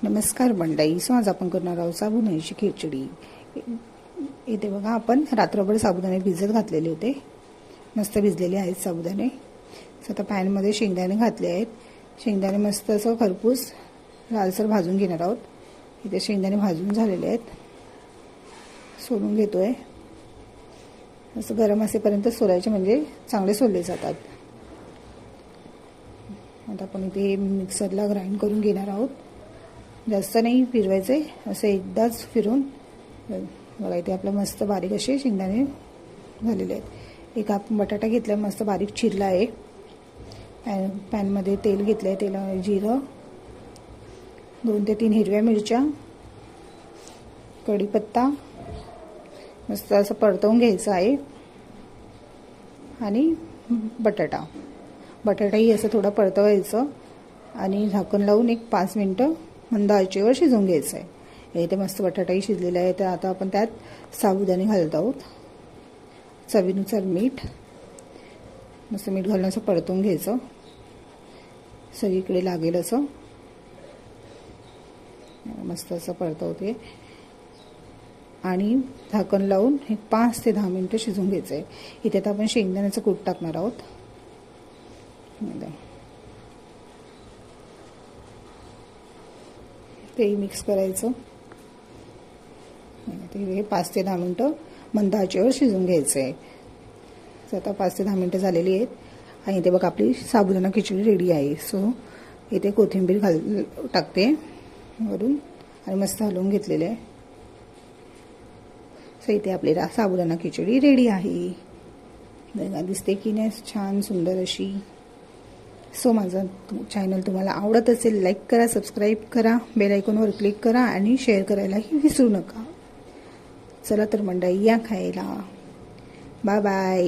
नमस्कार मंडळी. सो आज आपण करणार आहोत साबुदाण्याची खिचडी. इथे बघा, आपण रात्रभर साबुदाणे भिजत घातलेले होते, मस्त भिजलेले आहेत साबुदाणे. सो आता पॅनमध्ये शेंगदाणे घातले आहेत. शेंगदाणे मस्त असं खरपूस लालसर भाजून घेणार आहोत. इथे शेंगदाणे भाजून झालेले आहेत, सोलून घेतोय. असं गरम असेपर्यंत सोलायचे, म्हणजे चांगले सोलले जातात. आता आपण इथे मिक्सरला ग्राइंड करून घेणार आहोत. जास्त नाही फिरवायचे, असं एकदाच फिरून बघा. इथे आपलं मस्त बारीक असे शेंगदाणे झालेले आहेत. एक आपण बटाटा घेतला, मस्त बारीक चिरला आहे. पॅनमध्ये तेल घेतलं आहे, तेलामध्ये जिरं, 2 ते 3 हिरव्या मिरच्या, कढीपत्ता मस्त असं परतवून घ्यायचं आहे. आणि बटाटाही असं थोडं परतवायचं आणि झाकण लावून एक 5 मिनटं मंद आचेवर शिजवून घ्यायचं आहे. इथे मस्त बटाटाही शिजलेला आहे. तर आता आपण त्यात साबुदाणे घालत आहोत. चवीनुसार मीठ, मस्त मीठ घालून असं परतवून घ्यायचं, सगळीकडे लागेल असं. मस्त असं परतवते आणि झाकण लावून एक 5 ते 10 मिनटं शिजवून घ्यायचं आहे. इथे आता आपण शेंगदाण्याचं कूट टाकणार आहोत. तेही मिक्स करायचं. ते 5 ते 10 मिनटं मंद आचेवर शिजवून घ्यायचं आहे. तर आता 5 ते 10 मिनटं झालेली आहेत आणि इथे बघा आपली साबुदाणा खिचडी रेडी आहे. सो इथे कोथिंबीर टाकते वरून आणि मस्त हलवून घेतलेले आहे. सो इथे आपली साबुदाणा खिचडी रेडी आहे. दिसते की नाही छान सुंदर अशी. सो माझं चॅनल तुम्हाला आवडत असेल, लाईक करा, सबस्क्राईब करा, बेल आयकॉनवर क्लिक करा आणि शेअर करायलाही विसरू नका. चला तर मंडळी, या खायला. Bye bye.